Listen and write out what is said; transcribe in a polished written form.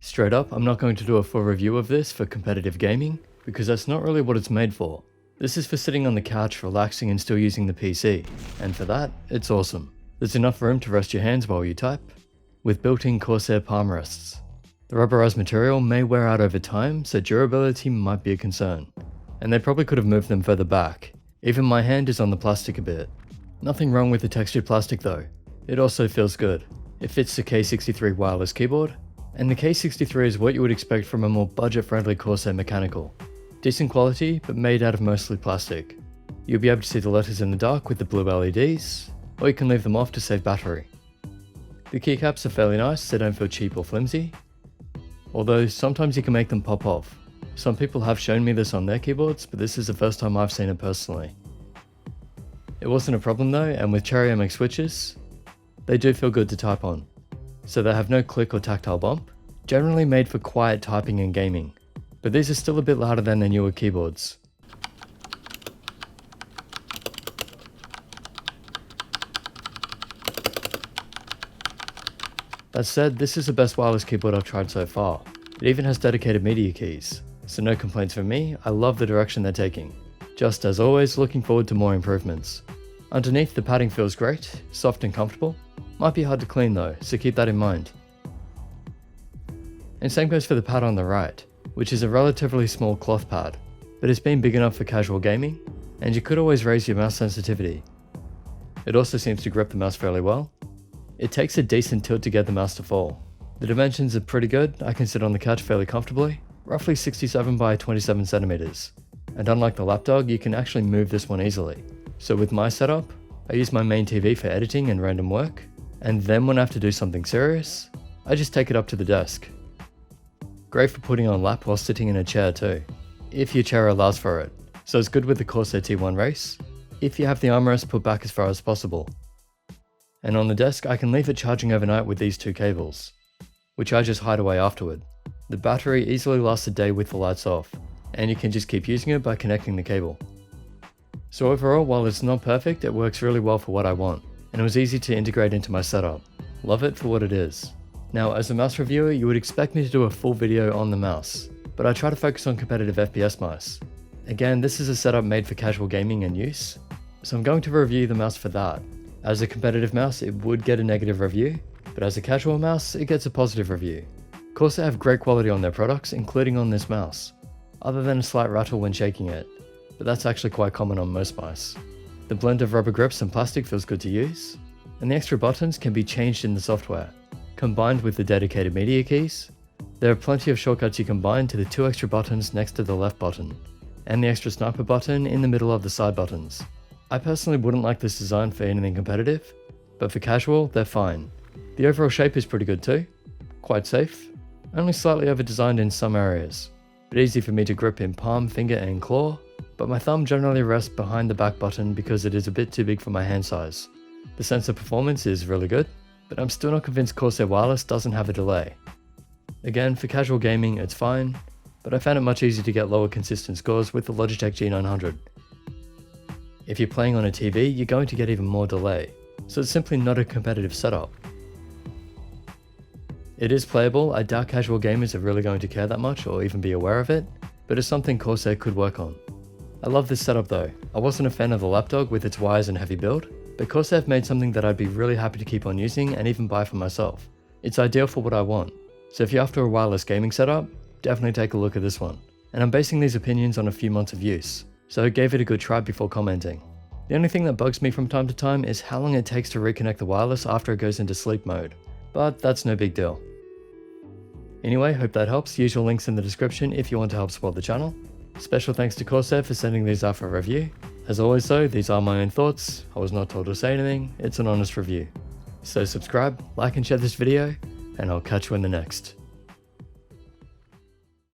Straight up, I'm not going to do a full review of this for competitive gaming, because that's not really what it's made for. This is for sitting on the couch, relaxing and still using the PC, and for that, it's awesome. There's enough room to rest your hands while you type, with built-in Corsair palm rests. The rubberized material may wear out over time, so durability might be a concern, and they probably could have moved them further back. Even my hand is on the plastic a bit. Nothing wrong with the textured plastic though. It also feels good. It fits the K63 wireless keyboard, and the K63 is what you would expect from a more budget-friendly Corsair mechanical. Decent quality, but made out of mostly plastic. You'll be able to see the letters in the dark with the blue LEDs, or you can leave them off to save battery. The keycaps are fairly nice, they don't feel cheap or flimsy, although sometimes you can make them pop off. Some people have shown me this on their keyboards, but this is the first time I've seen it personally. It wasn't a problem though, and with Cherry MX switches, they do feel good to type on. So they have no click or tactile bump, generally made for quiet typing and gaming, but these are still a bit louder than their newer keyboards. That said, this is the best wireless keyboard I've tried so far. It even has dedicated media keys, so no complaints from me. I love the direction they're taking. Just as always, looking forward to more improvements. Underneath, the padding feels great, soft and comfortable. Might be hard to clean though, so keep that in mind. And same goes for the pad on the right, which is a relatively small cloth pad, but it's been big enough for casual gaming, and you could always raise your mouse sensitivity. It also seems to grip the mouse fairly well. It takes a decent tilt to get the mouse to fall. The dimensions are pretty good. I can sit on the couch fairly comfortably, roughly 67 by 27 centimeters. And unlike the Lapdog, you can actually move this one easily. So with my setup, I use my main TV for editing and random work, and then when I have to do something serious, I just take it up to the desk. Great for putting on lap while sitting in a chair too, if your chair allows for it. So it's good with the Corsair T1 Race, if you have the armrest put back as far as possible. And on the desk, I can leave it charging overnight with these two cables, which I just hide away afterward. The battery easily lasts a day with the lights off, and you can just keep using it by connecting the cable. So overall, while it's not perfect, it works really well for what I want, and it was easy to integrate into my setup. Love it for what it is. Now, as a mouse reviewer, you would expect me to do a full video on the mouse, but I try to focus on competitive FPS mice. Again, this is a setup made for casual gaming and use, so I'm going to review the mouse for that. As a competitive mouse, it would get a negative review, but as a casual mouse, it gets a positive review. Corsair have great quality on their products, including on this mouse, other than a slight rattle when shaking it, but that's actually quite common on most mice. The blend of rubber grips and plastic feels good to use, and the extra buttons can be changed in the software. Combined with the dedicated media keys, there are plenty of shortcuts you can bind to the two extra buttons next to the left button, and the extra sniper button in the middle of the side buttons. I personally wouldn't like this design for anything competitive, but for casual, they're fine. The overall shape is pretty good too, quite safe, only slightly over-designed in some areas, but easy for me to grip in palm, finger and claw, but my thumb generally rests behind the back button because it is a bit too big for my hand size. The sensor performance is really good, but I'm still not convinced Corsair Wireless doesn't have a delay. Again, for casual gaming it's fine, but I found it much easier to get lower consistent scores with the Logitech G900. If you're playing on a TV, you're going to get even more delay, so it's simply not a competitive setup. It is playable. I doubt casual gamers are really going to care that much or even be aware of it, but it's something Corsair could work on. I love this setup though. I wasn't a fan of the Lapdog with its wires and heavy build, but Corsair have made something that I'd be really happy to keep on using and even buy for myself. It's ideal for what I want, so if you're after a wireless gaming setup, definitely take a look at this one. And I'm basing these opinions on a few months of use, so I gave it a good try before commenting. The only thing that bugs me from time to time is how long it takes to reconnect the wireless after it goes into sleep mode, but that's no big deal. Anyway, hope that helps. Usual links in the description if you want to help support the channel. Special thanks to Corsair for sending these out for review. As always though, these are my own thoughts. I was not told to say anything, it's an honest review. So subscribe, like and share this video, and I'll catch you in the next.